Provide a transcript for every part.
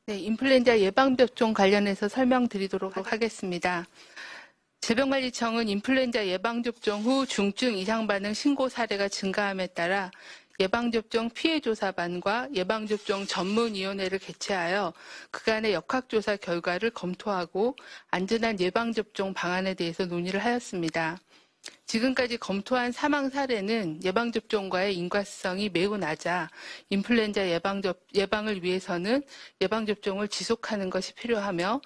네, 인플루엔자 예방접종 관련해서 설명드리도록 하겠습니다. 질병관리청은 인플루엔자 예방접종 후 중증 이상 반응 신고 사례가 증가함에 따라 예방접종 피해조사반과 예방접종 전문위원회를 개최하여 그간의 역학조사 결과를 검토하고 안전한 예방접종 방안에 대해서 논의를 하였습니다. 지금까지 검토한 사망 사례는 예방접종과의 인과성이 매우 낮아 인플루엔자 예방을 위해서는 예방접종을 지속하는 것이 필요하며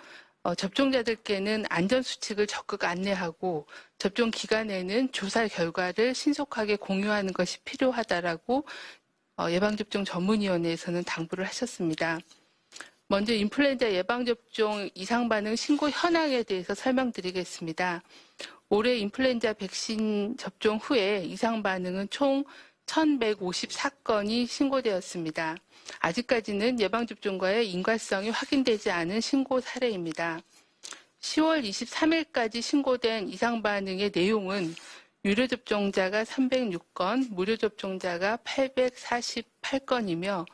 접종자들께는 안전수칙을 적극 안내하고 접종 기간에는 조사 결과를 신속하게 공유하는 것이 필요하다라고 예방접종 전문위원회에서는 당부를 하셨습니다. 먼저 인플루엔자 예방접종 이상반응 신고 현황에 대해서 설명드리겠습니다. 올해 인플루엔자 백신 접종 후에 이상 반응은 총 1,154건이 신고되었습니다. 아직까지는 예방접종과의 인과성이 확인되지 않은 신고 사례입니다. 10월 23일까지 신고된 이상 반응의 내용은 유료 접종자가 306건, 무료 접종자가 848건이며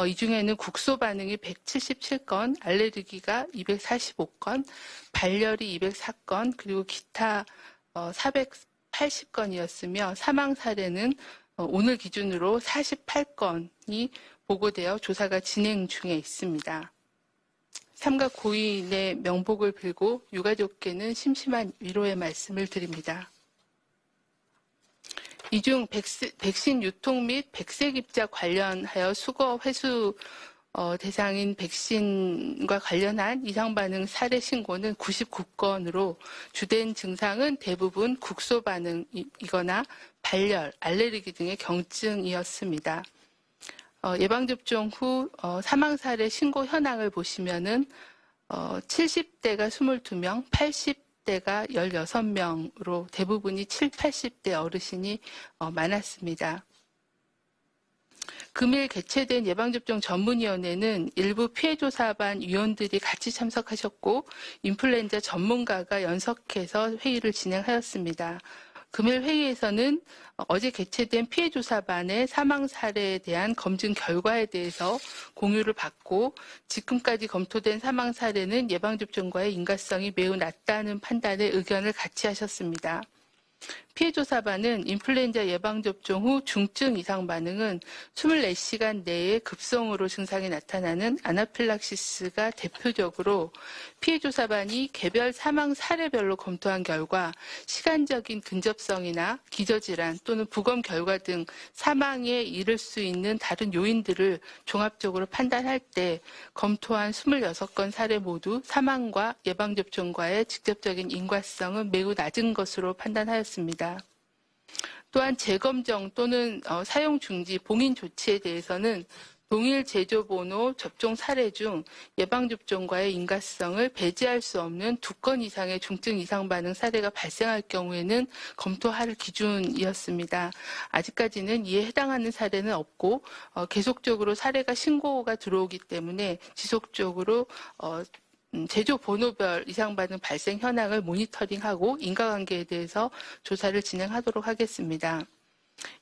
이 중에는 국소 반응이 177건, 알레르기가 245건, 발열이 204건, 그리고 기타 480건이었으며 사망 사례는 오늘 기준으로 48건이 보고되어 조사가 진행 중에 있습니다. 삼가 고인의 명복을 빌고 유가족께는 심심한 위로의 말씀을 드립니다. 이 중 백신 유통 및 백색 입자 관련하여 수거 회수 대상인 백신과 관련한 이상 반응 사례 신고는 99건으로 주된 증상은 대부분 국소 반응이거나 발열, 알레르기 등의 경증이었습니다. 예방접종 후 사망 사례 신고 현황을 보시면은 70대가 22명, 80대가 16명으로 대부분이 80대 어르신이 많았습니다. 금일 개최된 예방접종 전문위원회는 일부 피해조사반 위원들이 같이 참석하셨고 인플루엔자 전문가가 연석해서 회의를 진행하였습니다. 금일 회의에서는 어제 개최된 피해조사반의 사망 사례에 대한 검증 결과에 대해서 공유를 받고 지금까지 검토된 사망 사례는 예방접종과의 인과성이 매우 낮다는 판단에 의견을 같이 하셨습니다. 피해조사반은 인플루엔자 예방접종 후 중증 이상 반응은 24시간 내에 급성으로 증상이 나타나는 아나필락시스가 대표적으로 피해조사반이 개별 사망 사례별로 검토한 결과 시간적인 근접성이나 기저질환 또는 부검 결과 등 사망에 이를 수 있는 다른 요인들을 종합적으로 판단할 때 검토한 26건 사례 모두 사망과 예방접종과의 직접적인 인과성은 매우 낮은 것으로 판단하였습니다. 또한 재검정 또는 사용 중지, 봉인 조치에 대해서는 동일 제조번호 접종 사례 중 예방접종과의 인과성을 배제할 수 없는 2건 이상의 중증 이상 반응 사례가 발생할 경우에는 검토할 기준이었습니다. 아직까지는 이에 해당하는 사례는 없고 계속적으로 사례가 신고가 들어오기 때문에 지속적으로 제조 번호별 이상 반응 발생 현황을 모니터링하고 인과관계에 대해서 조사를 진행하도록 하겠습니다.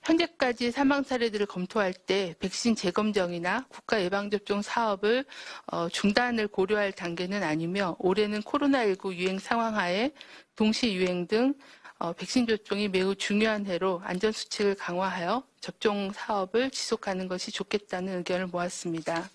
현재까지 사망 사례들을 검토할 때 백신 재검정이나 국가 예방접종 사업을 중단을 고려할 단계는 아니며 올해는 코로나19 유행 상황하에 동시 유행 등 백신 접종이 매우 중요한 해로 안전수칙을 강화하여 접종 사업을 지속하는 것이 좋겠다는 의견을 모았습니다.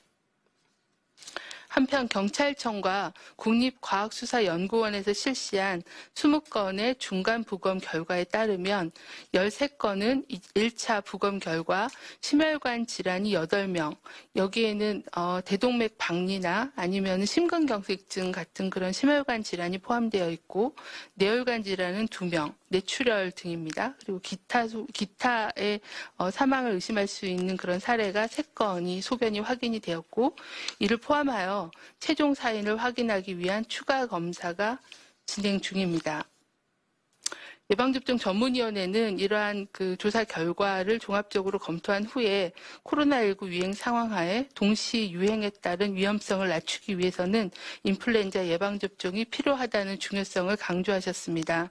한편 경찰청과 국립과학수사연구원에서 실시한 20건의 중간 부검 결과에 따르면 13건은 1차 부검 결과 심혈관 질환이 8명, 여기에는 대동맥 박리나 아니면 심근경색증 같은 그런 심혈관 질환이 포함되어 있고 뇌혈관 질환은 2명, 뇌출혈 등입니다. 그리고 기타의 사망을 의심할 수 있는 그런 사례가 3건이 소변이 확인이 되었고 이를 포함하여 최종 사인을 확인하기 위한 추가 검사가 진행 중입니다. 예방접종 전문위원회는 이러한 그 조사 결과를 종합적으로 검토한 후에 코로나19 유행 상황하에 동시 유행에 따른 위험성을 낮추기 위해서는 인플루엔자 예방접종이 필요하다는 중요성을 강조하셨습니다.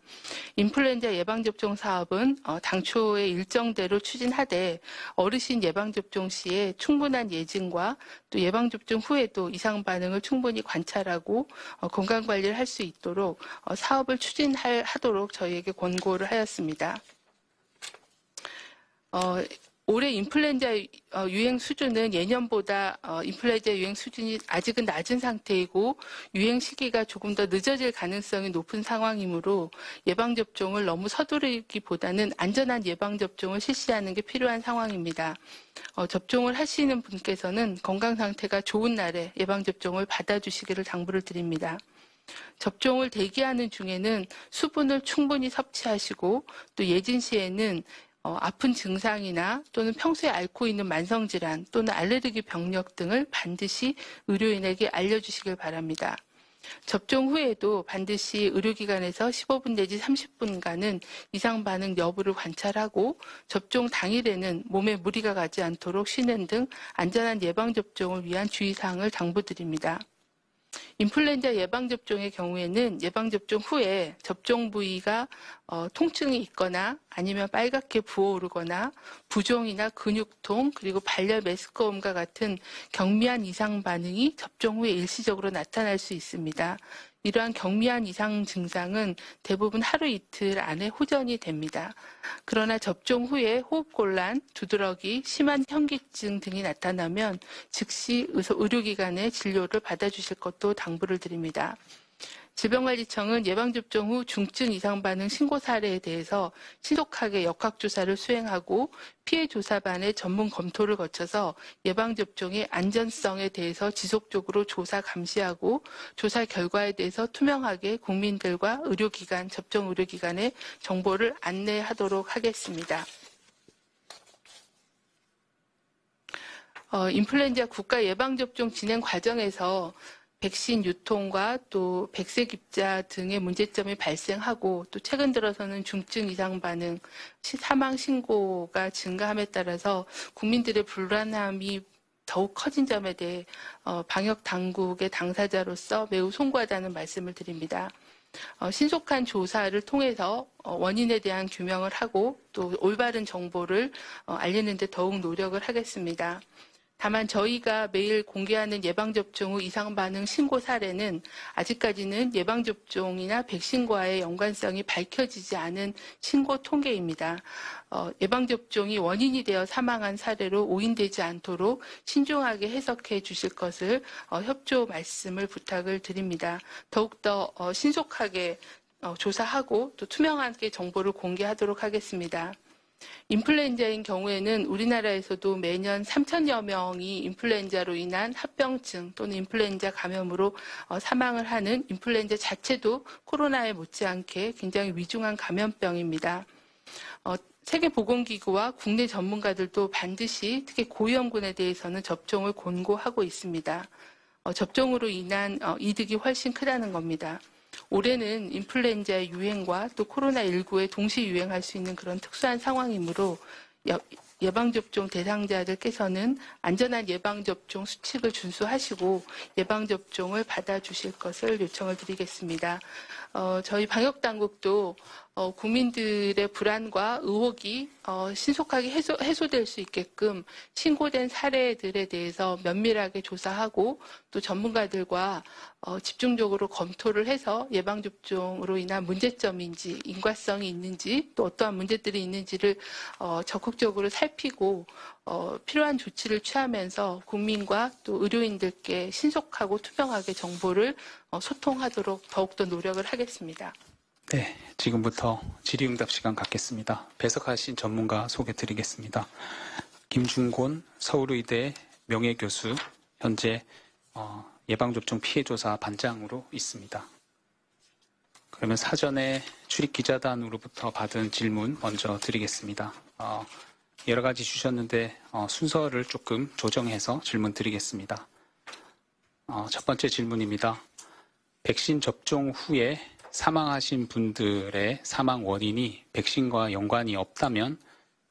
인플루엔자 예방접종 사업은 당초의 일정대로 추진하되 어르신 예방접종 시에 충분한 예증과 또 예방접종 후에도 이상 반응을 충분히 관찰하고 건강관리를 할 수 있도록 사업을 추진하도록 저희에게 권고를 하였습니다. 올해 인플루엔자 유행 수준은 예년보다 인플루엔자 유행 수준이 아직은 낮은 상태이고 유행 시기가 조금 더 늦어질 가능성이 높은 상황이므로 예방접종을 너무 서두르기보다는 안전한 예방접종을 실시하는 게 필요한 상황입니다. 접종을 하시는 분께서는 건강 상태가 좋은 날에 예방접종을 받아주시기를 당부를 드립니다. 접종을 대기하는 중에는 수분을 충분히 섭취하시고 또 예진 시에는 아픈 증상이나 또는 평소에 앓고 있는 만성질환 또는 알레르기 병력 등을 반드시 의료인에게 알려주시길 바랍니다. 접종 후에도 반드시 의료기관에서 15분 내지 30분간은 이상 반응 여부를 관찰하고 접종 당일에는 몸에 무리가 가지 않도록 쉬는 등 안전한 예방접종을 위한 주의사항을 당부드립니다. 인플루엔자 예방접종의 경우에는 예방접종 후에 접종 부위가 통증이 있거나 아니면 빨갛게 부어오르거나 부종이나 근육통 그리고 발열 메스꺼움과 같은 경미한 이상 반응이 접종 후에 일시적으로 나타날 수 있습니다. 이러한 경미한 이상 증상은 대부분 하루 이틀 안에 호전이 됩니다. 그러나 접종 후에 호흡곤란, 두드러기, 심한 현기증 등이 나타나면 즉시 의료기관의 진료를 받아주실 것도 당부를 드립니다. 질병관리청은 예방접종 후 중증 이상 반응 신고 사례에 대해서 신속하게 역학조사를 수행하고 피해조사반의 전문 검토를 거쳐서 예방접종의 안전성에 대해서 지속적으로 조사 감시하고 조사 결과에 대해서 투명하게 국민들과 의료기관, 접종 의료기관에 정보를 안내하도록 하겠습니다. 인플루엔자 국가 예방접종 진행 과정에서 백신 유통과 또 백색 입자 등의 문제점이 발생하고 또 최근 들어서는 중증 이상 반응, 사망 신고가 증가함에 따라서 국민들의 불안함이 더욱 커진 점에 대해 방역 당국의 당사자로서 매우 송구하다는 말씀을 드립니다. 신속한 조사를 통해서 원인에 대한 규명을 하고 또 올바른 정보를 알리는 데 더욱 노력을 하겠습니다. 다만 저희가 매일 공개하는 예방접종 후 이상 반응 신고 사례는 아직까지는 예방접종이나 백신과의 연관성이 밝혀지지 않은 신고 통계입니다. 예방접종이 원인이 되어 사망한 사례로 오인되지 않도록 신중하게 해석해 주실 것을 협조 말씀을 부탁을 드립니다. 더욱더 신속하게 조사하고 또 투명하게 정보를 공개하도록 하겠습니다. 인플루엔자인 경우에는 우리나라에서도 매년 3천여 명이 인플루엔자로 인한 합병증 또는 인플루엔자 감염으로 사망을 하는 인플루엔자 자체도 코로나에 못지않게 굉장히 위중한 감염병입니다. 세계보건기구와 국내 전문가들도 반드시 특히 고위험군에 대해서는 접종을 권고하고 있습니다. 접종으로 인한 이득이 훨씬 크다는 겁니다. 올해는 인플루엔자의 유행과 또 코로나19에 동시 유행할 수 있는 그런 특수한 상황이므로 예방접종 대상자들께서는 안전한 예방접종 수칙을 준수하시고 예방접종을 받아주실 것을 요청을 드리겠습니다. 저희 방역당국도 국민들의 불안과 의혹이 신속하게 해소될 수 있게끔 신고된 사례들에 대해서 면밀하게 조사하고 또 전문가들과 집중적으로 검토를 해서 예방접종으로 인한 문제점인지 인과성이 있는지 또 어떠한 문제들이 있는지를 적극적으로 살피고 필요한 조치를 취하면서 국민과 또 의료인들께 신속하고 투명하게 정보를 소통하도록 더욱더 노력을 하겠습니다. 네, 지금부터 질의응답 시간 갖겠습니다. 배석하신 전문가 소개드리겠습니다. 김준곤 서울의대 명예교수, 현재 예방접종 피해조사 반장으로 있습니다. 그러면 사전에 출입기자단으로부터 받은 질문 먼저 드리겠습니다. 여러 가지 주셨는데 순서를 조금 조정해서 질문 드리겠습니다. 첫 번째 질문입니다. 백신 접종 후에 사망하신 분들의 사망 원인이 백신과 연관이 없다면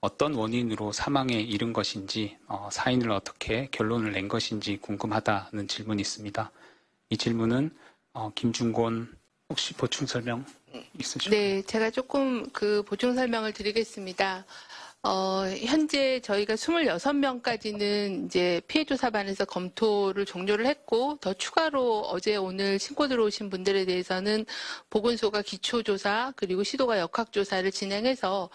어떤 원인으로 사망에 이른 것인지, 사인을 어떻게 결론을 낸 것인지 궁금하다는 질문이 있습니다. 이 질문은 김중곤 혹시 보충 설명 있으실까요? 네, 제가 조금 그 보충 설명을 드리겠습니다. 현재 저희가 26명까지는 이제 피해조사반에서 검토를 종료를 했고, 더 추가로 어제 오늘 신고 들어오신 분들에 대해서는 보건소가 기초조사, 그리고 시도가 역학조사를 진행해서,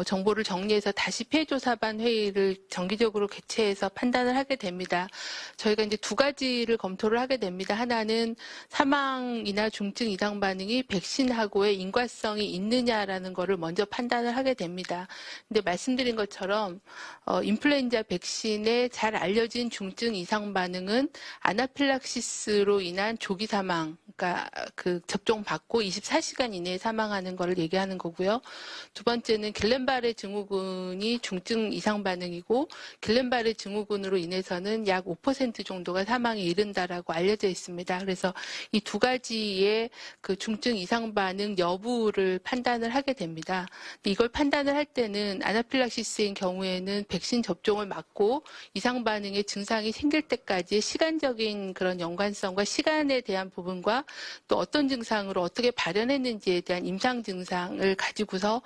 정보를 정리해서 다시 피해조사반 회의를 정기적으로 개최해서 판단을 하게 됩니다. 저희가 이제 두 가지를 검토를 하게 됩니다. 하나는 사망이나 중증 이상 반응이 백신하고의 인과성이 있느냐라는 거를 먼저 판단을 하게 됩니다. 근데 말씀드린 것처럼 인플루엔자 백신의 잘 알려진 중증 이상 반응은 아나필락시스로 인한 조기 사망, 그러니까 그 접종 받고 24시간 이내에 사망하는 것을 얘기하는 거고요. 두 번째는 길렌바레 증후군이 중증 이상 반응이고 길렌바레 증후군으로 인해서는 약 5% 정도가 사망에 이른다라고 알려져 있습니다. 그래서 이 두 가지의 그 중증 이상 반응 여부를 판단을 하게 됩니다. 이걸 판단을 할 때는 아나필락시스인 경우에는 백신 접종을 맞고 이상 반응의 증상이 생길 때까지 시간적인 그런 연관성과 시간에 대한 부분과 또 어떤 증상으로 어떻게 발현했는지에 대한 임상 증상을 가지고서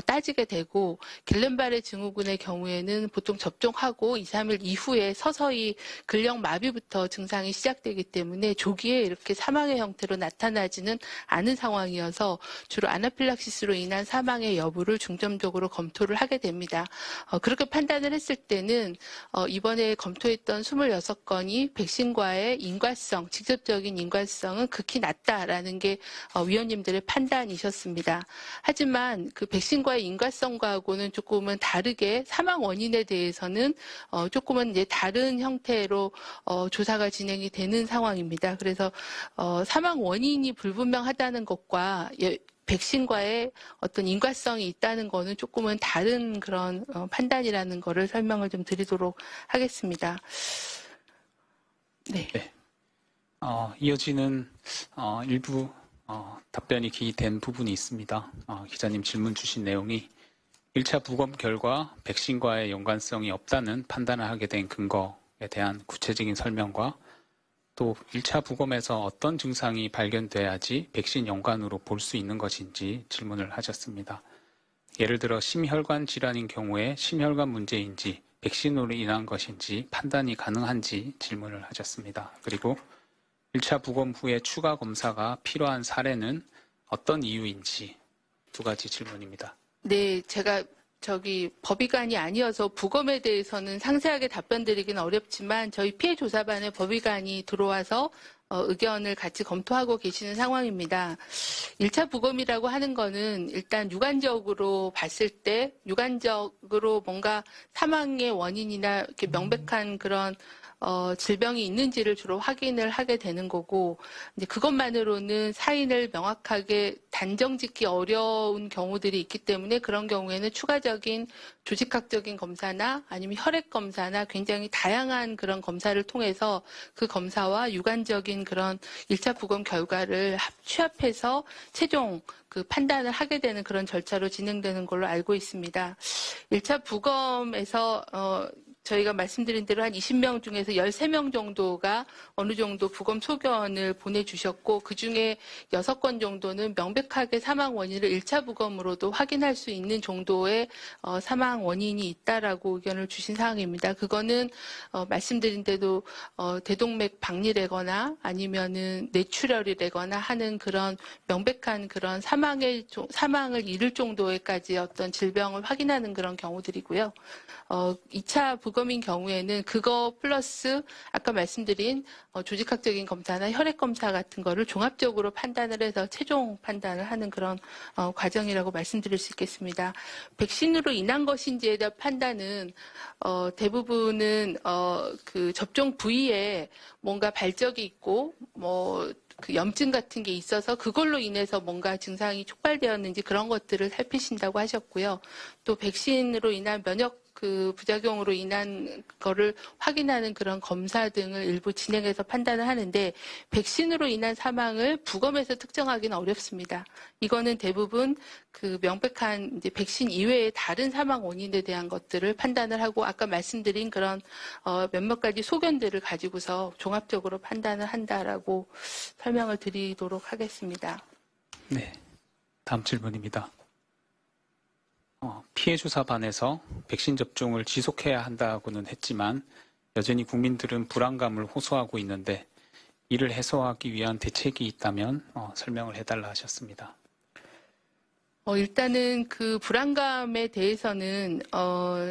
따지게 되고, 길렌바레 증후군의 경우에는 보통 접종하고 2, 3일 이후에 서서히 근력 마비부터 증상이 시작되기 때문에 조기에 이렇게 사망의 형태로 나타나지는 않은 상황이어서 주로 아나필락시스로 인한 사망의 여부를 중점적으로 검토를 하게 됩니다. 그렇게 판단을 했을 때는 이번에 검토했던 26건이 백신과의 인과성, 직접적인 인과성은 극히 낮다라는 게 위원님들의 판단이셨습니다. 하지만 그 백신과의 인과성과는 조금은 다르게 사망 원인에 대해서는 조금은 이제 다른 형태로 조사가 진행이 되는 상황입니다. 그래서 사망 원인이 불분명하다는 것과 백신과의 어떤 인과성이 있다는 거는 조금은 다른 그런 판단이라는 거를 설명을 좀 드리도록 하겠습니다. 네. 네. 이어지는 일부 답변이 기이된 부분이 있습니다. 기자님 질문 주신 내용이 1차 부검 결과 백신과의 연관성이 없다는 판단을 하게 된 근거에 대한 구체적인 설명과 또 1차 부검에서 어떤 증상이 발견돼야지 백신 연관으로 볼 수 있는 것인지 질문을 하셨습니다. 예를 들어 심혈관 질환인 경우에 심혈관 문제인지 백신으로 인한 것인지 판단이 가능한지 질문을 하셨습니다. 그리고 1차 부검 후에 추가 검사가 필요한 사례는 어떤 이유인지 두 가지 질문입니다. 네, 제가 법의관이 아니어서 부검에 대해서는 상세하게 답변 드리기는 어렵지만 저희 피해조사반에 법의관이 들어와서 의견을 같이 검토하고 계시는 상황입니다. 1차 부검이라고 하는 거는 일단 육안적으로 봤을 때 육안적으로 뭔가 사망의 원인이나 이렇게 명백한 그런 질병이 있는지를 주로 확인을 하게 되는 거고, 이제 그것만으로는 사인을 명확하게 단정짓기 어려운 경우들이 있기 때문에 그런 경우에는 추가적인 조직학적인 검사나 아니면 혈액 검사나 굉장히 다양한 그런 검사를 통해서 그 검사와 육안적인 그런 1차 부검 결과를 취합해서 최종 그 판단을 하게 되는 그런 절차로 진행되는 걸로 알고 있습니다. 1차 부검에서 저희가 말씀드린 대로 한 20명 중에서 13명 정도가 어느 정도 부검 소견을 보내주셨고, 그중에 6건 정도는 명백하게 사망 원인을 1차 부검으로도 확인할 수 있는 정도의 사망 원인이 있다라고 의견을 주신 사항입니다. 그거는 말씀드린 대로 대동맥 박리래거나 아니면은 뇌출혈이래거나 하는 그런 명백한 그런 사망을 이를 정도의까지 어떤 질병을 확인하는 그런 경우들이고요. 2차 부검인 경우에는 그거 플러스 아까 말씀드린 조직학적인 검사나 혈액 검사 같은 거를 종합적으로 판단을 해서 최종 판단을 하는 그런 과정이라고 말씀드릴 수 있겠습니다. 백신으로 인한 것인지에 대한 판단은 대부분은 그 접종 부위에 뭔가 발적이 있고 그 염증 같은 게 있어서 그걸로 인해서 뭔가 증상이 촉발되었는지 그런 것들을 살피신다고 하셨고요. 또 백신으로 인한 면역 그 부작용으로 인한 거를 확인하는 그런 검사 등을 일부 진행해서 판단을 하는데 백신으로 인한 사망을 부검에서 특정하기는 어렵습니다. 이거는 대부분 그 명백한 이제 백신 이외의 다른 사망 원인에 대한 것들을 판단을 하고 아까 말씀드린 그런 몇몇 가지 소견들을 가지고서 종합적으로 판단을 한다라고 설명을 드리도록 하겠습니다. 네, 다음 질문입니다. 피해 조사반에서 백신 접종을 지속해야 한다고는 했지만 여전히 국민들은 불안감을 호소하고 있는데 이를 해소하기 위한 대책이 있다면 설명을 해달라 하셨습니다. 일단은 그 불안감에 대해서는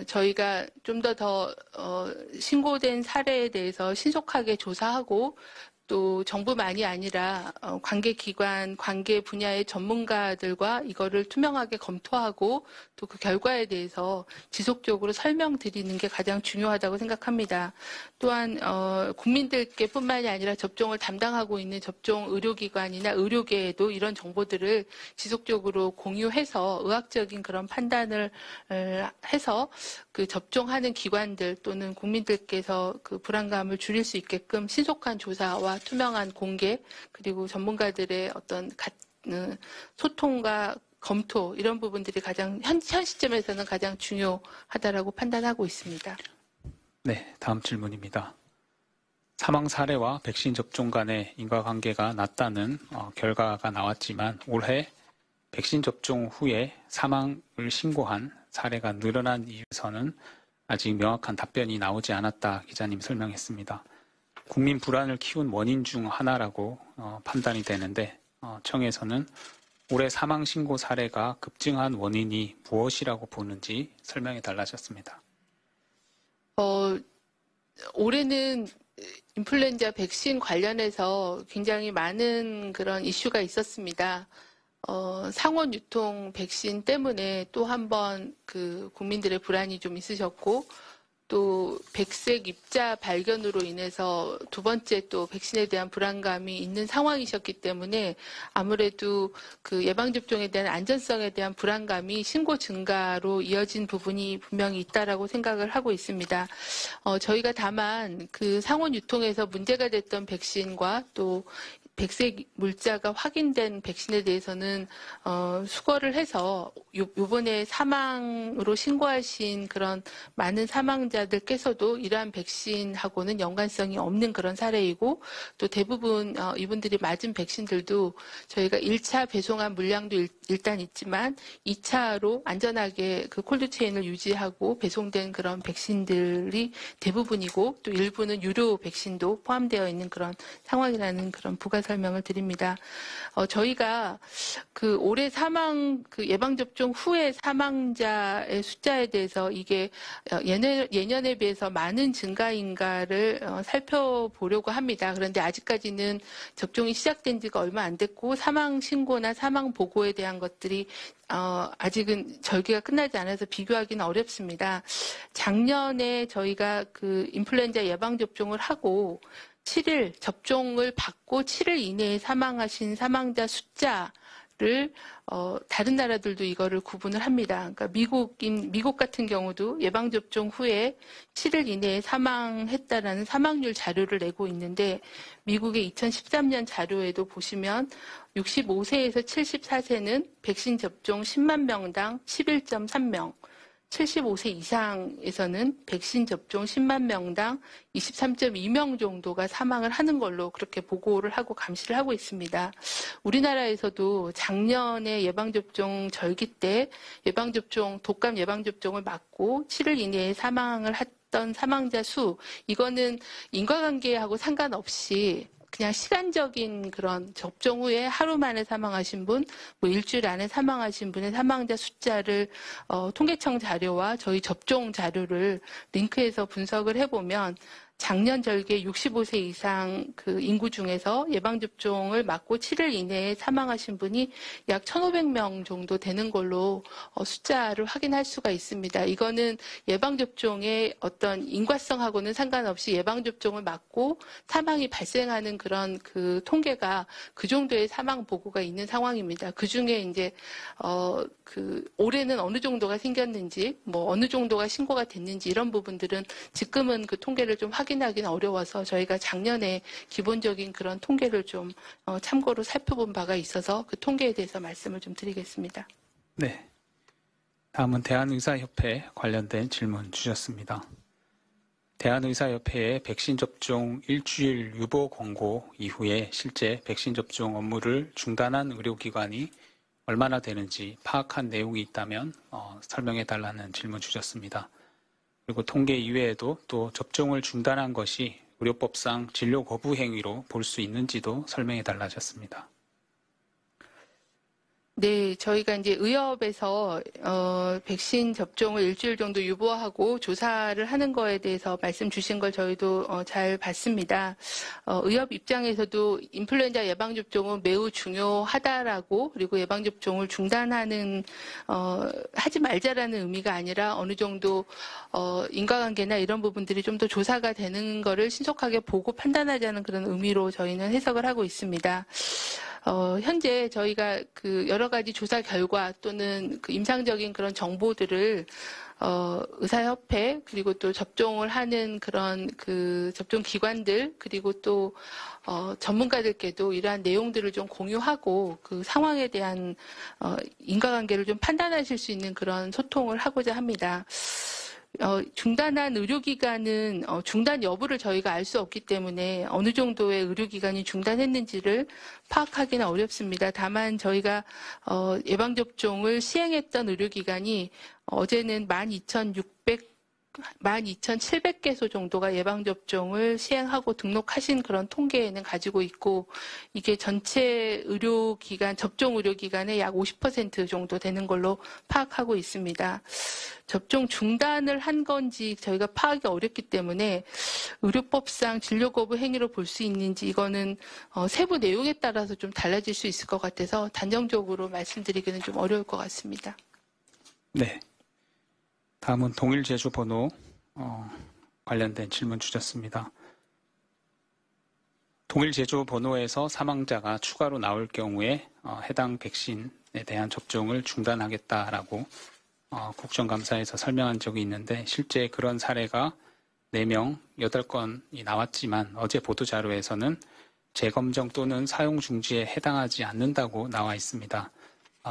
저희가 좀 더 신고된 사례에 대해서 신속하게 조사하고 또 정부만이 아니라 관계기관, 관계 분야의 전문가들과 이거를 투명하게 검토하고 또 그 결과에 대해서 지속적으로 설명드리는 게 가장 중요하다고 생각합니다. 또한 국민들께 뿐만이 아니라 접종을 담당하고 있는 접종 의료기관이나 의료계에도 이런 정보들을 지속적으로 공유해서 의학적인 그런 판단을 해서 그 접종하는 기관들 또는 국민들께서 그 불안감을 줄일 수 있게끔 신속한 조사와 투명한 공개 그리고 전문가들의 어떤 소통과 검토 이런 부분들이 가장 현 시점에서는 가장 중요하다라고 판단하고 있습니다. 네, 다음 질문입니다. 사망 사례와 백신 접종 간의 인과관계가 낮다는 결과가 나왔지만 올해 백신 접종 후에 사망을 신고한 사례가 늘어난 이유에서는 아직 명확한 답변이 나오지 않았다 기자님 설명했습니다. 국민 불안을 키운 원인 중 하나라고 판단이 되는데 청에서는 올해 사망 신고 사례가 급증한 원인이 무엇이라고 보는지 설명해 달라졌습니다. 올해는 인플루엔자 백신 관련해서 굉장히 많은 그런 이슈가 있었습니다. 상온 유통 백신 때문에 또 한 번 그 국민들의 불안이 좀 있으셨고 또 백색 입자 발견으로 인해서 두 번째 또 백신에 대한 불안감이 있는 상황이셨기 때문에 아무래도 그 예방접종에 대한 안전성에 대한 불안감이 신고 증가로 이어진 부분이 분명히 있다라고 생각을 하고 있습니다. 저희가 다만 그 상온 유통에서 문제가 됐던 백신과 또 백색 물자가 확인된 백신에 대해서는 수거를 해서 이번에 사망으로 신고하신 그런 많은 사망자들께서도 이러한 백신하고는 연관성이 없는 그런 사례이고 또 대부분 이분들이 맞은 백신들도 저희가 1차 배송한 물량도 일단 있지만 2차로 안전하게 그 콜드체인을 유지하고 배송된 그런 백신들이 대부분이고 또 일부는 유료 백신도 포함되어 있는 그런 상황이라는 그런 부가 설명을 드립니다. 저희가 그 올해 그 예방접종 후에 사망자의 숫자에 대해서 이게 예년에 비해서 많은 증가인가를 살펴보려고 합니다. 그런데 아직까지는 접종이 시작된 지가 얼마 안 됐고 사망 신고나 사망 보고에 대한 것들이 아직은 절기가 끝나지 않아서 비교하기는 어렵습니다. 작년에 저희가 그 인플루엔자 예방접종을 하고 7일 접종을 받고 7일 이내에 사망하신 사망자 숫자를 다른 나라들도 이거를 구분을 합니다. 그러니까 미국 같은 경우도 예방접종 후에 7일 이내에 사망했다라는 사망률 자료를 내고 있는데 미국의 2013년 자료에도 보시면 65세에서 74세는 백신 접종 10만 명당 11.3명, 75세 이상에서는 백신 접종 10만 명당 23.2명 정도가 사망을 하는 걸로 그렇게 보고를 하고 감시를 하고 있습니다. 우리나라에서도 작년에 예방접종 절기 때 독감 예방접종을 맞고 7일 이내에 사망을 했던 사망자 수, 이거는 인과관계하고 상관없이 그냥 시간적인 그런 접종 후에 하루 만에 사망하신 분, 뭐 일주일 안에 사망하신 분의 사망자 숫자를 통계청 자료와 저희 접종 자료를 링크해서 분석을 해보면 작년 절기에 65세 이상 그 인구 중에서 예방접종을 맞고 7일 이내에 사망하신 분이 약 1,500명 정도 되는 걸로 숫자를 확인할 수가 있습니다. 이거는 예방접종의 어떤 인과성하고는 상관없이 예방접종을 맞고 사망이 발생하는 그런 그 통계가 그 정도의 사망 보고가 있는 상황입니다. 그 중에 이제, 올해는 어느 정도가 생겼는지, 뭐 어느 정도가 신고가 됐는지 이런 부분들은 지금은 그 통계를 좀 확인하기는 어려워서 저희가 작년에 기본적인 그런 통계를 좀 참고로 살펴본 바가 있어서 그 통계에 대해서 말씀을 좀 드리겠습니다. 네. 다음은 대한의사협회 관련된 질문 주셨습니다. 대한의사협회의 백신 접종 일주일 유보 권고 이후에 실제 백신 접종 업무를 중단한 의료기관이 얼마나 되는지 파악한 내용이 있다면 설명해 달라는 질문 주셨습니다. 그리고 통계 이외에도 또 접종을 중단한 것이 의료법상 진료 거부 행위로 볼 수 있는지도 설명해 달라셨습니다. 네, 저희가 이제 의협에서 백신 접종을 일주일 정도 유보하고 조사를 하는 거에 대해서 말씀 주신 걸 저희도 잘 봤습니다. 의협 입장에서도 인플루엔자 예방 접종은 매우 중요하다라고, 그리고 예방 접종을 중단하는 하지 말자라는 의미가 아니라 어느 정도 인과관계나 이런 부분들이 좀 더 조사가 되는 거를 신속하게 보고 판단하자는 그런 의미로 저희는 해석을 하고 있습니다. 현재 저희가 그 여러 가지 조사 결과 또는 그 임상적인 그런 정보들을 의사협회 그리고 또 접종을 하는 그런 그 접종 기관들 그리고 또 전문가들께도 이러한 내용들을 좀 공유하고 그 상황에 대한 인과관계를 좀 판단하실 수 있는 그런 소통을 하고자 합니다. 중단한 의료기관은 중단 여부를 저희가 알 수 없기 때문에 어느 정도의 의료기관이 중단했는지를 파악하기는 어렵습니다. 다만 저희가 예방접종을 시행했던 의료기관이 어제는 12,700개소 정도가 예방접종을 시행하고 등록하신 그런 통계는 가지고 있고, 이게 전체 의료기관, 접종 의료기관의 약 50% 정도 되는 걸로 파악하고 있습니다. 접종 중단을 한 건지 저희가 파악이 어렵기 때문에 의료법상 진료 거부 행위로 볼 수 있는지 이거는 세부 내용에 따라서 좀 달라질 수 있을 것 같아서 단정적으로 말씀드리기는 좀 어려울 것 같습니다. 네. 다음은 동일제조 번호 관련된 질문 주셨습니다. 동일제조 번호에서 사망자가 추가로 나올 경우에 해당 백신에 대한 접종을 중단하겠다라고 국정감사에서 설명한 적이 있는데, 실제 그런 사례가 4명, 8건이 나왔지만 어제 보도자료에서는 재검정 또는 사용 중지에 해당하지 않는다고 나와 있습니다.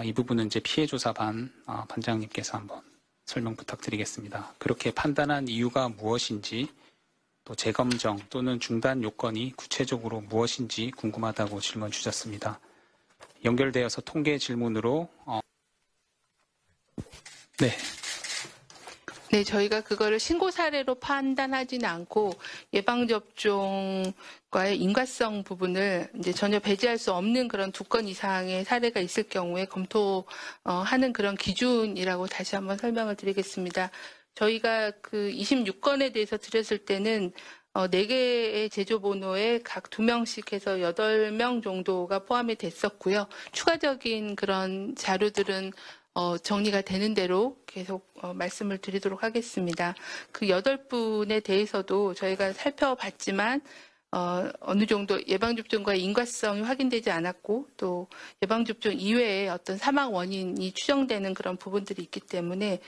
이 부분은 이제 피해조사반 반장님께서 한번 설명 부탁드리겠습니다. 그렇게 판단한 이유가 무엇인지, 또 재검정 또는 중단 요건이 구체적으로 무엇인지 궁금하다고 질문 주셨습니다. 연결되어서 통계 질문으로 네, 저희가 그거를 신고 사례로 판단하지는 않고 예방접종과의 인과성 부분을 이제 전혀 배제할 수 없는 그런 2건 이상의 사례가 있을 경우에 검토하는 그런 기준이라고 다시 한번 설명을 드리겠습니다. 저희가 그 26건에 대해서 드렸을 때는 4개의 제조번호에 각 2명씩 해서 8명 정도가 포함이 됐었고요. 추가적인 그런 자료들은 정리가 되는 대로 계속 말씀을 드리도록 하겠습니다. 그 8분에 대해서도 저희가 살펴봤지만 어느 정도 예방접종과의 인과성이 확인되지 않았고, 또 예방접종 이외에 어떤 사망 원인이 추정되는 그런 부분들이 있기 때문에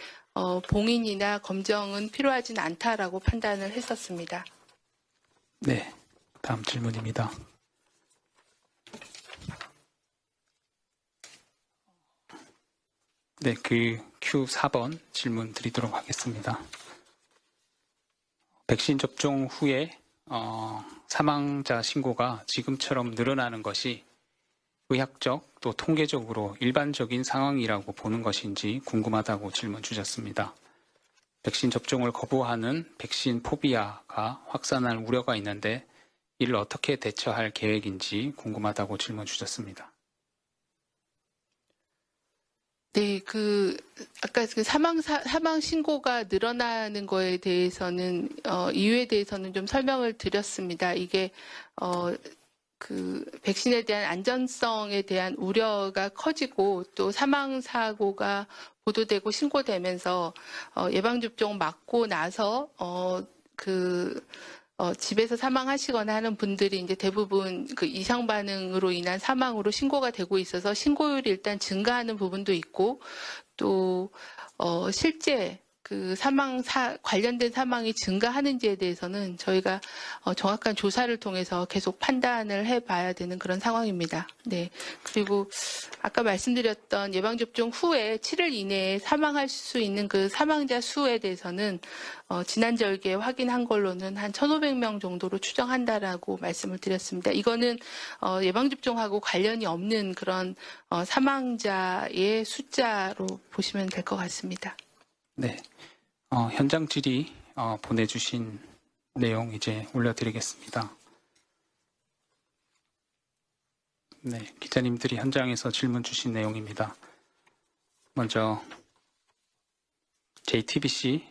봉인이나 검정은 필요하지는 않다라고 판단을 했었습니다. 네, 다음 질문입니다. 네, 그 Q4번 질문 드리도록 하겠습니다. 백신 접종 후에 사망자 신고가 지금처럼 늘어나는 것이 의학적 또 통계적으로 일반적인 상황이라고 보는 것인지 궁금하다고 질문 주셨습니다. 백신 접종을 거부하는 백신 포비아가 확산할 우려가 있는데 이를 어떻게 대처할 계획인지 궁금하다고 질문 주셨습니다. 네, 아까 사망 신고가 늘어나는 거에 대해서는, 이유에 대해서는 좀 설명을 드렸습니다. 이게, 백신에 대한 안전성에 대한 우려가 커지고 또 사망 사고가 보도되고 신고되면서, 예방접종 맞고 나서, 집에서 사망하시거나 하는 분들이 이제 대부분 그 이상 반응으로 인한 사망으로 신고가 되고 있어서 신고율이 일단 증가하는 부분도 있고 또 실제 관련된 사망이 증가하는지에 대해서는 저희가 정확한 조사를 통해서 계속 판단을 해봐야 되는 그런 상황입니다. 네. 그리고 아까 말씀드렸던 예방접종 후에 7일 이내에 사망할 수 있는 그 사망자 수에 대해서는 지난 절기에 확인한 걸로는 한 1,500명 정도로 추정한다라고 말씀을 드렸습니다. 이거는 예방접종하고 관련이 없는 그런 사망자의 숫자로 보시면 될 것 같습니다. 네. 현장 질의 보내주신 내용 이제 올려드리겠습니다. 네, 기자님들이 현장에서 질문 주신 내용입니다. 먼저 JTBC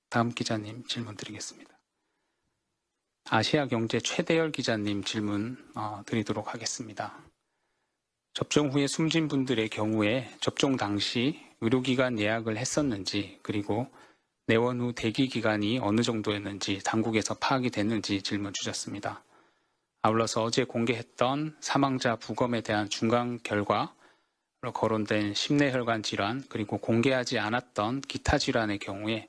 다음 기자님 질문 드리겠습니다. 아시아경제 최대열 기자님 질문 드리도록 하겠습니다. 접종 후에 숨진 분들의 경우에 접종 당시 의료기관 예약을 했었는지, 그리고 내원 후 대기 기간이 어느 정도였는지 당국에서 파악이 됐는지 질문 주셨습니다. 아울러서 어제 공개했던 사망자 부검에 대한 중간 결과로 거론된 심내혈관 질환, 그리고 공개하지 않았던 기타 질환의 경우에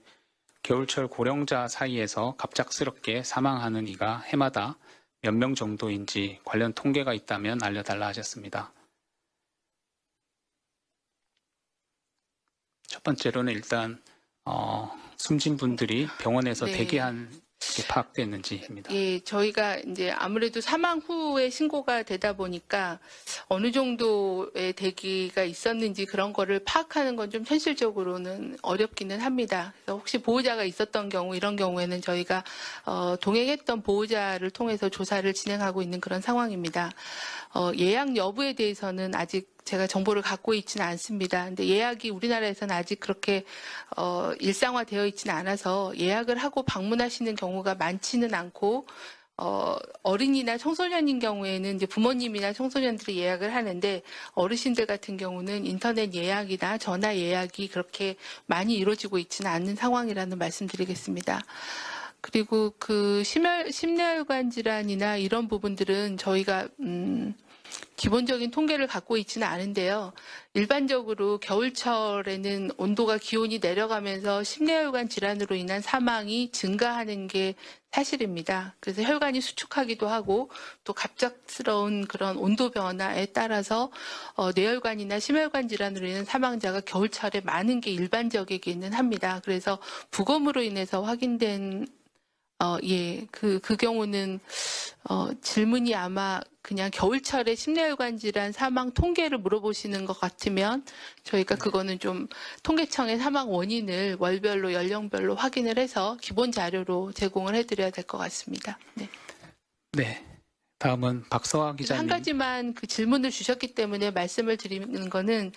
겨울철 고령자 사이에서 갑작스럽게 사망하는 이가 해마다 몇 명 정도인지 관련 통계가 있다면 알려달라 하셨습니다. 첫 번째로는 일단 숨진 분들이 병원에서 네. 대기한 게 파악됐는지입니다. 예, 저희가 이제 아무래도 사망 후에 신고가 되다 보니까 어느 정도의 대기가 있었는지 그런 거를 파악하는 건 좀 현실적으로는 어렵기는 합니다. 그래서 혹시 보호자가 있었던 경우, 이런 경우에는 저희가 동행했던 보호자를 통해서 조사를 진행하고 있는 그런 상황입니다. 예약 여부에 대해서는 아직 제가 정보를 갖고 있지는 않습니다. 근데 예약이 우리나라에서는 아직 그렇게 일상화되어 있지는 않아서 예약을 하고 방문하시는 경우가 많지는 않고 어린이나 청소년인 경우에는 이제 부모님이나 청소년들이 예약을 하는데 어르신들 같은 경우는 인터넷 예약이나 전화 예약이 그렇게 많이 이루어지고 있지는 않는 상황이라는 말씀드리겠습니다. 그리고 심내혈관 질환이나 이런 부분들은 저희가 기본적인 통계를 갖고 있지는 않은데요. 일반적으로 겨울철에는 온도가 기온이 내려가면서 심내혈관 질환으로 인한 사망이 증가하는 게 사실입니다. 그래서 혈관이 수축하기도 하고 또 갑작스러운 그런 온도 변화에 따라서 뇌혈관이나 심혈관 질환으로 인한 사망자가 겨울철에 많은 게 일반적이기는 합니다. 그래서 부검으로 인해서 확인된 그 경우는, 질문이 아마 그냥 겨울철에 심내혈관 질환 사망 통계를 물어보시는 것 같으면 저희가 그거는 좀 통계청의 사망 원인을 월별로, 연령별로 확인을 해서 기본 자료로 제공을 해드려야 될 것 같습니다. 네. 네. 다음은 박서아 기자님. 한 가지만 그 질문을 주셨기 때문에 말씀을 드리는 거는,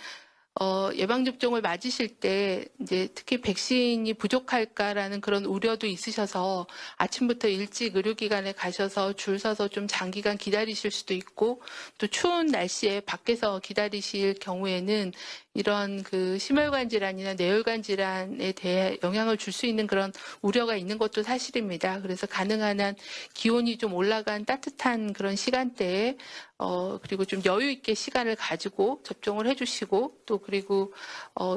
예방접종을 맞으실 때 이제 특히 백신이 부족할까라는 그런 우려도 있으셔서 아침부터 일찍 의료기관에 가셔서 줄 서서 좀 장기간 기다리실 수도 있고 또 추운 날씨에 밖에서 기다리실 경우에는 이런 그 심혈관 질환이나 뇌혈관 질환에 대해 영향을 줄 수 있는 그런 우려가 있는 것도 사실입니다. 그래서 가능한 한 기온이 좀 올라간 따뜻한 그런 시간대에 그리고 좀 여유 있게 시간을 가지고 접종을 해주시고 또 그리고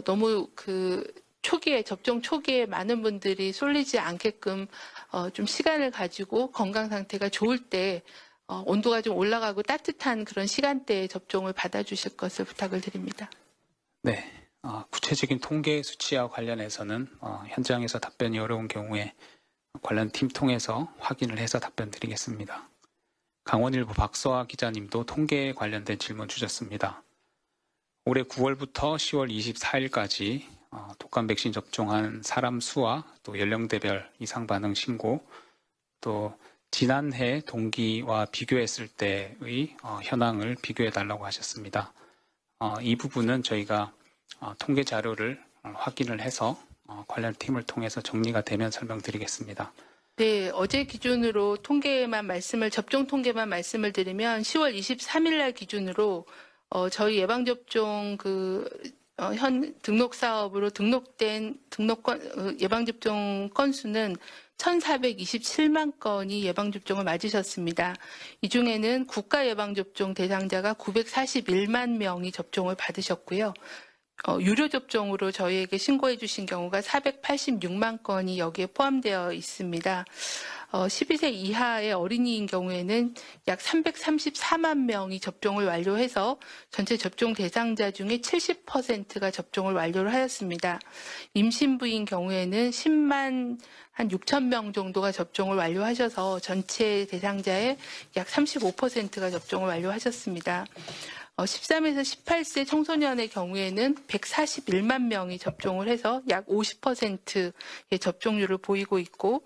너무 접종 초기에 많은 분들이 쏠리지 않게끔 좀 시간을 가지고 건강 상태가 좋을 때 온도가 좀 올라가고 따뜻한 그런 시간대에 접종을 받아주실 것을 부탁을 드립니다. 네. 구체적인 통계 수치와 관련해서는 현장에서 답변이 어려운 경우에 관련 팀 통해서 확인을 해서 답변 드리겠습니다. 강원일보 박서아 기자님도 통계에 관련된 질문 주셨습니다. 올해 9월부터 10월 24일까지 독감 백신 접종한 사람 수와 또 연령대별 이상 반응 신고, 또 지난해 동기와 비교했을 때의 현황을 비교해 달라고 하셨습니다. 이 부분은 저희가 통계 자료를 확인을 해서 관련 팀을 통해서 정리가 되면 설명드리겠습니다. 네, 어제 기준으로 접종 통계만 말씀을 드리면 10월 23일 날 기준으로 저희 예방접종 현 등록 사업으로 등록된 예방접종 건수는 1,427만 건이 예방접종을 맞으셨습니다. 이 중에는 국가 예방접종 대상자가 941만 명이 접종을 받으셨고요. 유료 접종으로 저희에게 신고해 주신 경우가 486만 건이 여기에 포함되어 있습니다. 12세 이하의 어린이인 경우에는 약 334만 명이 접종을 완료해서 전체 접종 대상자 중에 70%가 접종을 완료를 하였습니다. 임신부인 경우에는 10만 한 6천 명 정도가 접종을 완료하셔서 전체 대상자의 약 35%가 접종을 완료하셨습니다. 13에서 18세 청소년의 경우에는 141만 명이 접종을 해서 약 50%의 접종률을 보이고 있고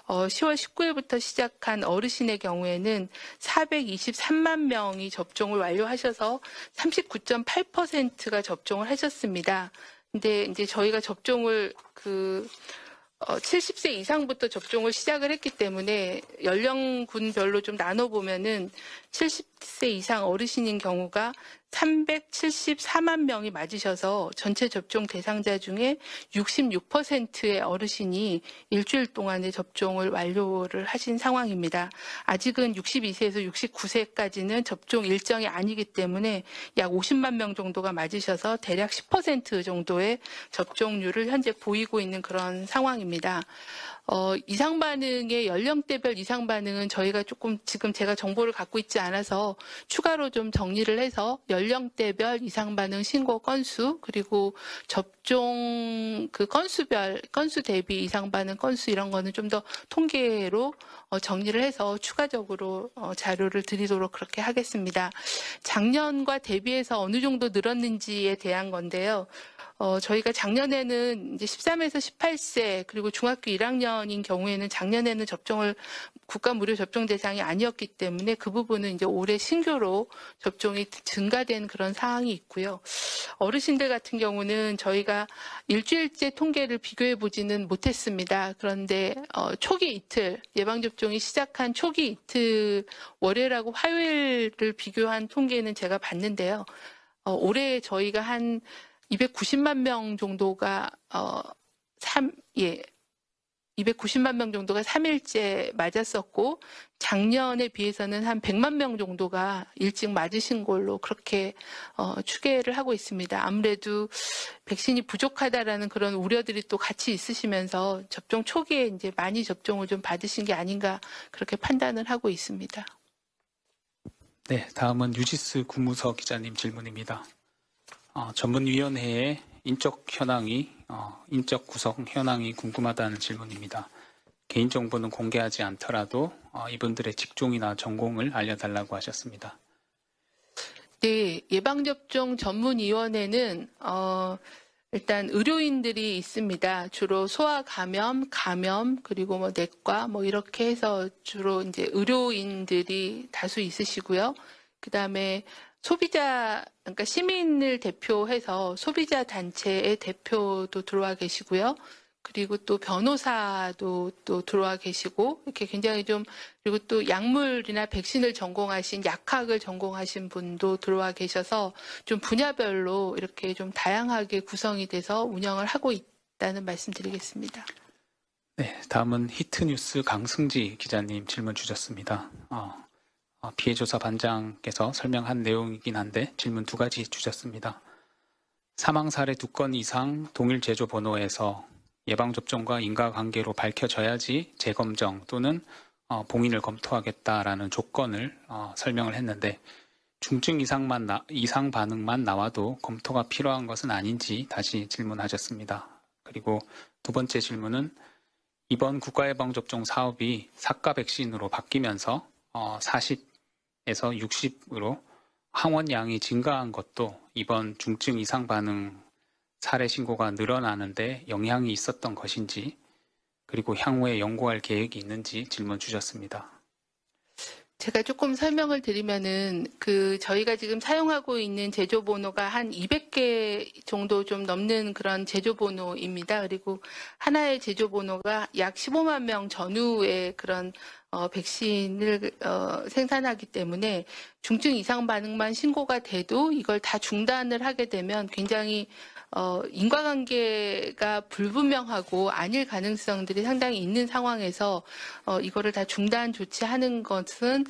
10월 19일부터 시작한 어르신의 경우에는 423만 명이 접종을 완료하셔서 39.8%가 접종을 하셨습니다. 근데 이제 저희가 접종을 70세 이상부터 접종을 시작을 했기 때문에 연령군별로 좀 나눠보면은 70세 이상 어르신인 경우가 374만 명이 맞으셔서 전체 접종 대상자 중에 66%의 어르신이 일주일 동안의 접종을 완료를 하신 상황입니다. 아직은 62세에서 69세까지는 접종 일정이 아니기 때문에 약 50만 명 정도가 맞으셔서 대략 10% 정도의 접종률을 현재 보이고 있는 그런 상황입니다. 이상 반응의 연령대별 이상 반응은 저희가 조금 지금 제가 정보를 갖고 있지 않아서 추가로 좀 정리를 해서 연령대별 이상 반응 신고 건수 그리고 접종 건수 대비 이상 반응 건수 이런 거는 좀 더 통계로 정리를 해서 추가적으로 자료를 드리도록 그렇게 하겠습니다. 작년과 대비해서 어느 정도 늘었는지에 대한 건데요. 저희가 작년에는 이제 13에서 18세 그리고 중학교 1학년인 경우에는 작년에는 국가 무료 접종 대상이 아니었기 때문에 그 부분은 이제 올해 신규로 접종이 증가된 그런 상황이 있고요. 어르신들 같은 경우는 저희가 일주일째 통계를 비교해 보지는 못했습니다. 그런데 초기 이틀 예방접종이 시작한 초기 이틀 월요일하고 화요일을 비교한 통계는 제가 봤는데요. 올해 저희가 한 290만 명 정도가 290만 명 정도가 3일째 맞았었고 작년에 비해서는 한 100만 명 정도가 일찍 맞으신 걸로 그렇게 추계를 하고 있습니다. 아무래도 백신이 부족하다라는 그런 우려들이 또 같이 있으시면서 접종 초기에 이제 많이 접종을 좀 받으신 게 아닌가 그렇게 판단을 하고 있습니다. 네, 다음은 유지스 국무서 기자님 질문입니다. 전문위원회의 인적 구성 현황이 궁금하다는 질문입니다. 개인정보는 공개하지 않더라도 이분들의 직종이나 전공을 알려달라고 하셨습니다. 네, 예방접종 전문위원회는 일단 의료인들이 있습니다. 주로 소아 감염, 그리고 내과 이렇게 해서 주로 이제 의료인들이 다수 있으시고요. 그 다음에 그러니까 시민을 대표해서 소비자 단체의 대표도 들어와 계시고요. 그리고 또 변호사도 또 들어와 계시고, 이렇게 굉장히 그리고 또 약물이나 백신을 전공하신, 약학을 전공하신 분도 들어와 계셔서 좀 분야별로 이렇게 좀 다양하게 구성이 돼서 운영을 하고 있다는 말씀 드리겠습니다. 네, 다음은 히트뉴스 강승지 기자님 질문 주셨습니다. 피해조사 반장께서 설명한 내용이긴 한데 질문 2가지 주셨습니다. 사망 사례 2건 이상 동일 제조 번호에서 예방접종과 인과관계로 밝혀져야지 재검정 또는 봉인을 검토하겠다라는 조건을 설명을 했는데 중증 이상 반응만 나와도 검토가 필요한 것은 아닌지 다시 질문하셨습니다. 그리고 2번째 질문은 이번 국가예방접종 사업이 사가 백신으로 바뀌면서 40에서 60으로 항원량이 증가한 것도 이번 중증 이상 반응 사례 신고가 늘어나는데 영향이 있었던 것인지 그리고 향후에 연구할 계획이 있는지 질문 주셨습니다. 제가 조금 설명을 드리면은 저희가 지금 사용하고 있는 제조 번호가 한 200개 정도 좀 넘는 그런 제조 번호입니다. 그리고 하나의 제조 번호가 약 15만 명 전후의 그런 백신을 생산하기 때문에 중증 이상 반응만 신고가 돼도 이걸 다 중단을 하게 되면 굉장히 인과관계가 불분명하고 아닐 가능성들이 상당히 있는 상황에서 이거를 다 중단 조치하는 것은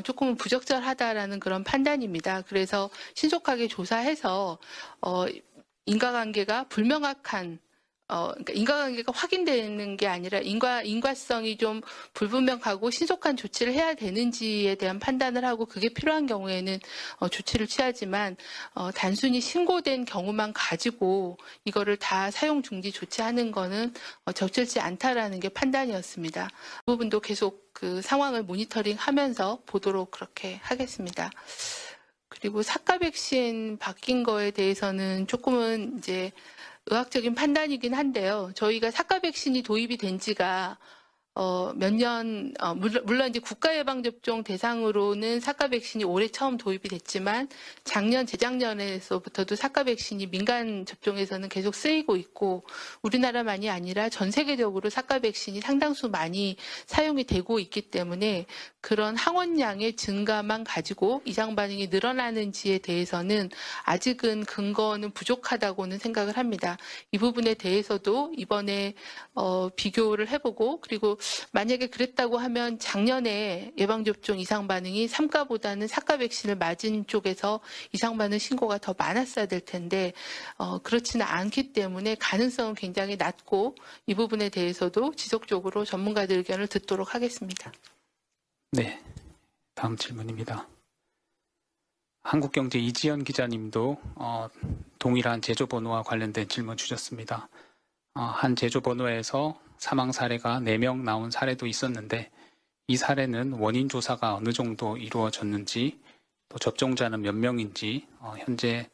조금은 부적절하다라는 그런 판단입니다. 그래서 신속하게 조사해서 인과관계가 불명확한 그러니까 인과관계가 확인되는 게 아니라 인과성이 좀 불분명하고 신속한 조치를 해야 되는지에 대한 판단을 하고 그게 필요한 경우에는 조치를 취하지만 단순히 신고된 경우만 가지고 이거를 다 사용 중지 조치하는 거는 적절치 않다라는 게 판단이었습니다. 그 부분도 계속 그 상황을 모니터링하면서 보도록 그렇게 하겠습니다. 그리고 사카 백신 바뀐 거에 대해서는 조금은 이제 의학적인 판단이긴 한데요. 저희가 사카 백신이 도입이 된 지가 몇 년, 물론 이제 국가예방접종 대상으로는 사카 백신이 올해 처음 도입이 됐지만 작년, 재작년에서부터도 사카 백신이 민간 접종에서는 계속 쓰이고 있고 우리나라만이 아니라 전 세계적으로 사카 백신이 상당수 많이 사용이 되고 있기 때문에 그런 항원량의 증가만 가지고 이상 반응이 늘어나는지에 대해서는 아직은 근거는 부족하다고는 생각을 합니다. 이 부분에 대해서도 이번에 비교를 해보고 그리고 만약에 그랬다고 하면 작년에 예방접종 이상 반응이 3가보다는 4가 백신을 맞은 쪽에서 이상 반응 신고가 더 많았어야 될 텐데 그렇지는 않기 때문에 가능성은 굉장히 낮고 이 부분에 대해서도 지속적으로 전문가들 의견을 듣도록 하겠습니다. 네, 다음 질문입니다. 한국경제 이지연 기자님도 동일한 제조번호와 관련된 질문 주셨습니다. 한 제조번호에서 사망 사례가 4명 나온 사례도 있었는데 이 사례는 원인 조사가 어느 정도 이루어졌는지 또 접종자는 몇 명인지 현재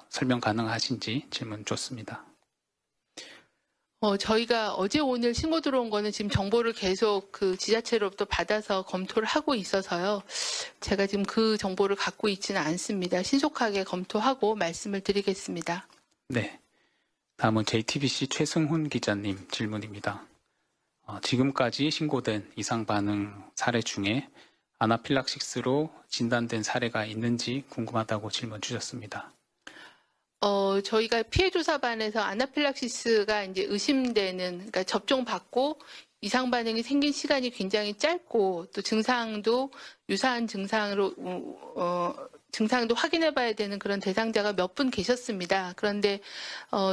설명 가능하신지 질문 줬습니다. 저희가 어제 오늘 신고 들어온 거는 지금 정보를 계속 그 지자체로부터 받아서 검토를 하고 있어서요. 제가 지금 그 정보를 갖고 있지는 않습니다. 신속하게 검토하고 말씀을 드리겠습니다. 네. 다음은 JTBC 최승훈 기자님 질문입니다. 지금까지 신고된 이상 반응 사례 중에 아나필락시스로 진단된 사례가 있는지 궁금하다고 질문 주셨습니다. 저희가 피해조사반에서 아나필락시스가 이제 의심되는, 그러니까 접종받고 이상 반응이 생긴 시간이 굉장히 짧고 또 증상도 유사한 증상으로, 증상도 확인해 봐야 되는 그런 대상자가 몇 분 계셨습니다. 그런데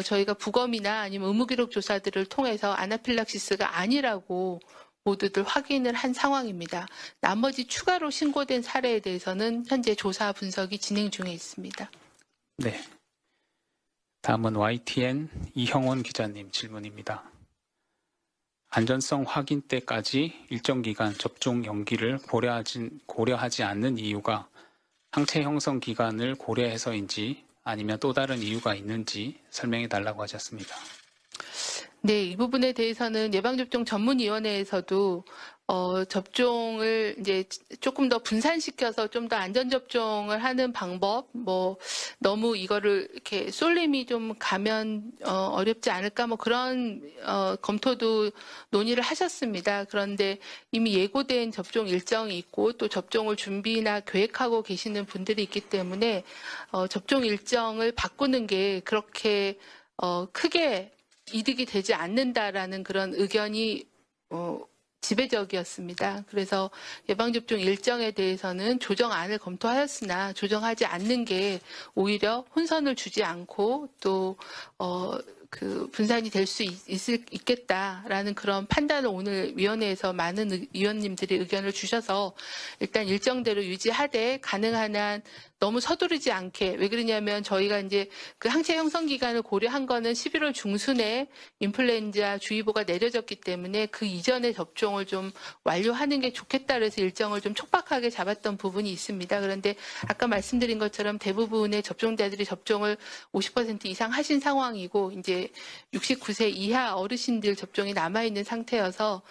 저희가 부검이나 아니면 의무기록 조사들을 통해서 아나필락시스가 아니라고 모두들 확인을 한 상황입니다. 나머지 추가로 신고된 사례에 대해서는 현재 조사 분석이 진행 중에 있습니다. 네. 다음은 YTN 이형원 기자님 질문입니다. 안전성 확인 때까지 일정 기간 접종 연기를 고려하지 않는 이유가 항체 형성 기간을 고려해서인지 아니면 또 다른 이유가 있는지 설명해 달라고 하셨습니다. 네, 이 부분에 대해서는 예방접종 전문위원회에서도 접종을 이제 조금 더 분산시켜서 좀 더 안전접종을 하는 방법, 너무 이거를 이렇게 쏠림이 좀 가면 어렵지 않을까, 그런 검토도 논의를 하셨습니다. 그런데 이미 예고된 접종 일정이 있고 또 접종을 준비나 계획하고 계시는 분들이 있기 때문에 접종 일정을 바꾸는 게 그렇게 크게 이득이 되지 않는다라는 그런 의견이 지배적이었습니다. 그래서 예방접종 일정에 대해서는 조정안을 검토하였으나 조정하지 않는 게 오히려 혼선을 주지 않고 또 그 분산이 될 수 있겠다라는 그런 판단을 오늘 위원회에서 많은 위원님들이 의견을 주셔서 일단 일정대로 유지하되 가능한 한 너무 서두르지 않게, 왜 그러냐면 저희가 이제 그 항체 형성 기간을 고려한 거는 11월 중순에 인플루엔자 주의보가 내려졌기 때문에 그 이전에 접종을 좀 완료하는 게 좋겠다 그래서 일정을 좀 촉박하게 잡았던 부분이 있습니다. 그런데 아까 말씀드린 것처럼 대부분의 접종자들이 접종을 50% 이상 하신 상황이고 이제 69세 이하 어르신들 접종이 남아있는 상태여서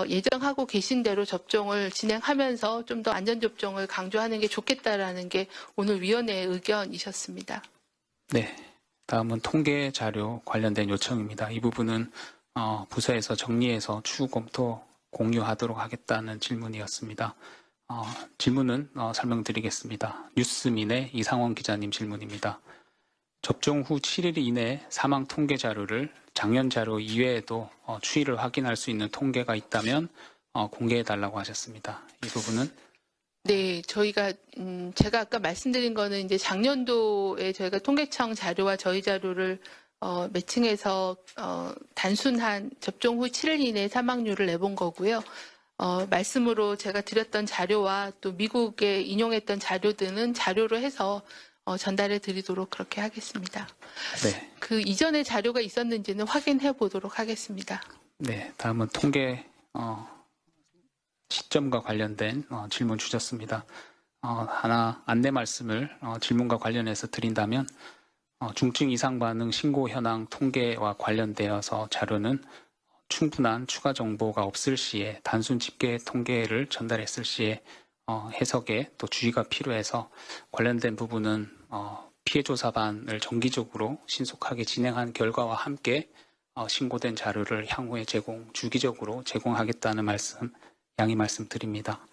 예정하고 계신 대로 접종을 진행하면서 좀 더 안전접종을 강조하는 게 좋겠다라는 게 오늘 위원회의 의견이셨습니다. 네, 다음은 통계 자료 관련된 요청입니다. 이 부분은 부서에서 정리해서 추후 검토 공유하도록 하겠다는 질문이었습니다. 질문은 설명드리겠습니다. 뉴스민의 이상원 기자님 질문입니다. 접종 후 7일 이내 사망 통계 자료를 작년 자료 이외에도 추이를 확인할 수 있는 통계가 있다면 공개해달라고 하셨습니다. 이 부분은 네, 제가 아까 말씀드린 거는 이제 작년도에 저희가 통계청 자료와 저희 자료를 매칭해서 단순한 접종 후 7일 이내 사망률을 내본 거고요. 말씀으로 제가 드렸던 자료와 또 미국에 인용했던 자료들은 자료로 해서 전달해 드리도록 그렇게 하겠습니다. 네. 그 이전에 자료가 있었는지는 확인해 보도록 하겠습니다. 네, 다음은 통계 시점과 관련된 질문 주셨습니다. 하나 안내 말씀을 질문과 관련해서 드린다면 중증 이상 반응 신고 현황 통계와 관련되어서 자료는 충분한 추가 정보가 없을 시에 단순 집계 통계를 전달했을 시에 해석에 또 주의가 필요해서 관련된 부분은 피해 조사반을 정기적으로 신속하게 진행한 결과와 함께 신고된 자료를 향후에 주기적으로 제공하겠다는 말씀 양해 말씀드립니다.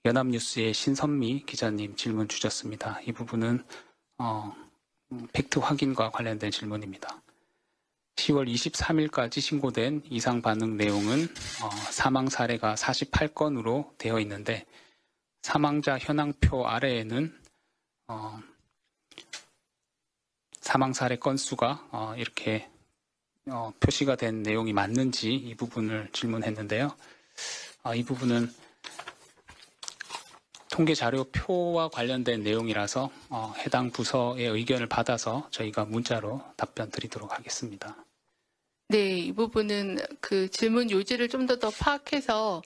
연합뉴스의 신선미 기자님 질문 주셨습니다. 이 부분은 팩트 확인과 관련된 질문입니다. 10월 23일까지 신고된 이상 반응 내용은 사망 사례가 48건으로 되어 있는데 사망자 현황표 아래에는 사망 사례 건수가 이렇게 표시가 된 내용이 맞는지 이 부분을 질문했는데요. 이 부분은 통계 자료표와 관련된 내용이라서 해당 부서의 의견을 받아서 저희가 문자로 답변 드리도록 하겠습니다. 네, 이 부분은 그 질문 요지를 좀 더 파악해서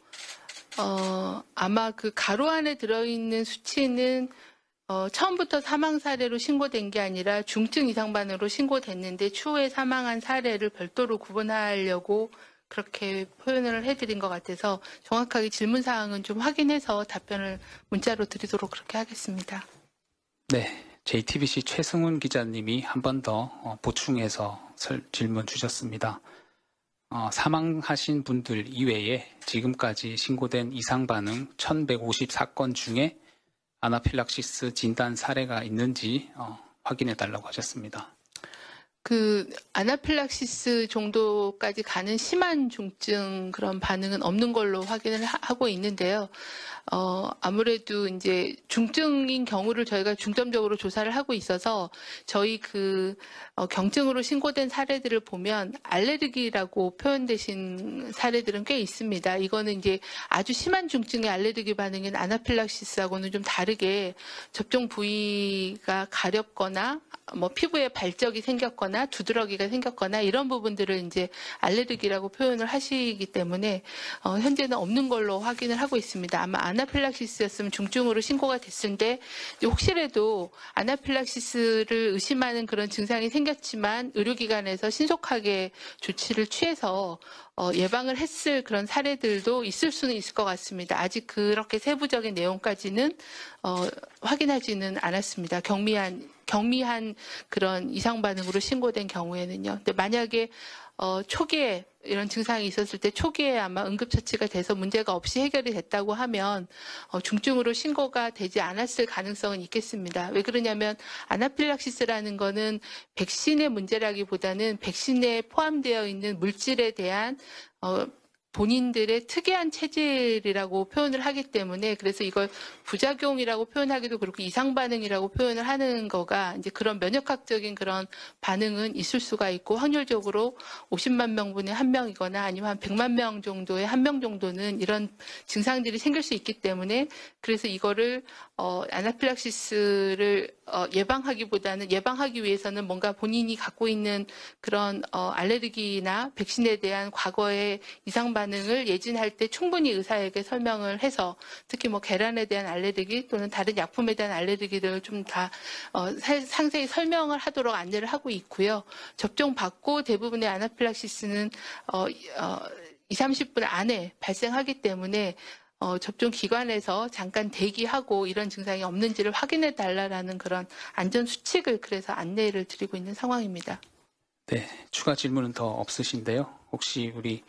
아마 그 가로 안에 들어있는 수치는 처음부터 사망 사례로 신고된 게 아니라 중증 이상 반응으로 신고됐는데 추후에 사망한 사례를 별도로 구분하려고 그렇게 표현을 해드린 것 같아서 정확하게 질문 사항은 좀 확인해서 답변을 문자로 드리도록 그렇게 하겠습니다. 네, JTBC 최승훈 기자님이 한 번 더 보충해서 질문 주셨습니다. 사망하신 분들 이외에 지금까지 신고된 이상 반응 1154건 중에 아나필락시스 진단 사례가 있는지 확인해 달라고 하셨습니다. 그 아나필락시스 정도까지 가는 심한 중증 그런 반응은 없는 걸로 확인을 하고 있는데요. 아무래도 이제 중증인 경우를 저희가 중점적으로 조사를 하고 있어서 저희 경증으로 신고된 사례들을 보면 알레르기라고 표현되신 사례들은 꽤 있습니다. 이거는 이제 아주 심한 중증의 알레르기 반응인 아나필락시스하고는 좀 다르게 접종 부위가 가렵거나 피부에 발적이 생겼거나 두드러기가 생겼거나 이런 부분들을 이제 알레르기라고 표현을 하시기 때문에 현재는 없는 걸로 확인을 하고 있습니다. 아마 아나필락시스였으면 중증으로 신고가 됐는데 혹시라도 아나필락시스를 의심하는 그런 증상이 생겼지만 의료기관에서 신속하게 조치를 취해서 예방을 했을 그런 사례들도 있을 수는 있을 것 같습니다. 아직 그렇게 세부적인 내용까지는 확인하지는 않았습니다. 경미한 그런 이상 반응으로 신고된 경우에는요. 근데 만약에 초기에 이런 증상이 있었을 때 초기에 아마 응급처치가 돼서 문제가 없이 해결이 됐다고 하면 중증으로 신고가 되지 않았을 가능성은 있겠습니다. 왜 그러냐면 아나필락시스라는 거는 백신의 문제라기보다는 백신에 포함되어 있는 물질에 대한 본인들의 특이한 체질이라고 표현을 하기 때문에 그래서 이걸 부작용이라고 표현하기도 그렇고 이상 반응이라고 표현을 하는 거가 이제 그런 면역학적인 그런 반응은 있을 수가 있고 확률적으로 50만 명분의 1명이거나 아니면 한 100만 명 정도의 1명 정도는 이런 증상들이 생길 수 있기 때문에 그래서 이거를 아나필락시스를 예방하기 위해서는 뭔가 본인이 갖고 있는 그런 알레르기나 백신에 대한 과거의 이상 반응을 예진할 때 충분히 의사에게 설명을 해서 특히 계란에 대한 알레르기 또는 다른 약품에 대한 알레르기를 좀 다 상세히 설명을 하도록 안내를 하고 있고요. 접종 받고 대부분의 아나필락시스는 30분 안에 발생하기 때문에 접종 기관에서 잠깐 대기하고 이런 증상이 없는지를 확인해 달라라는 그런 안전 수칙을 그래서 안내를 드리고 있는 상황입니다. 네, 추가 질문은 더 없으신데요. 혹시 우리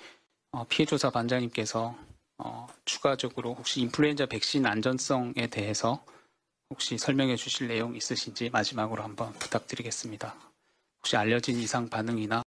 피해조사 반장님께서 추가적으로 혹시 인플루엔자 백신 안전성에 대해서 혹시 설명해 주실 내용 있으신지 마지막으로 한번 부탁드리겠습니다. 혹시 알려진 이상 반응이나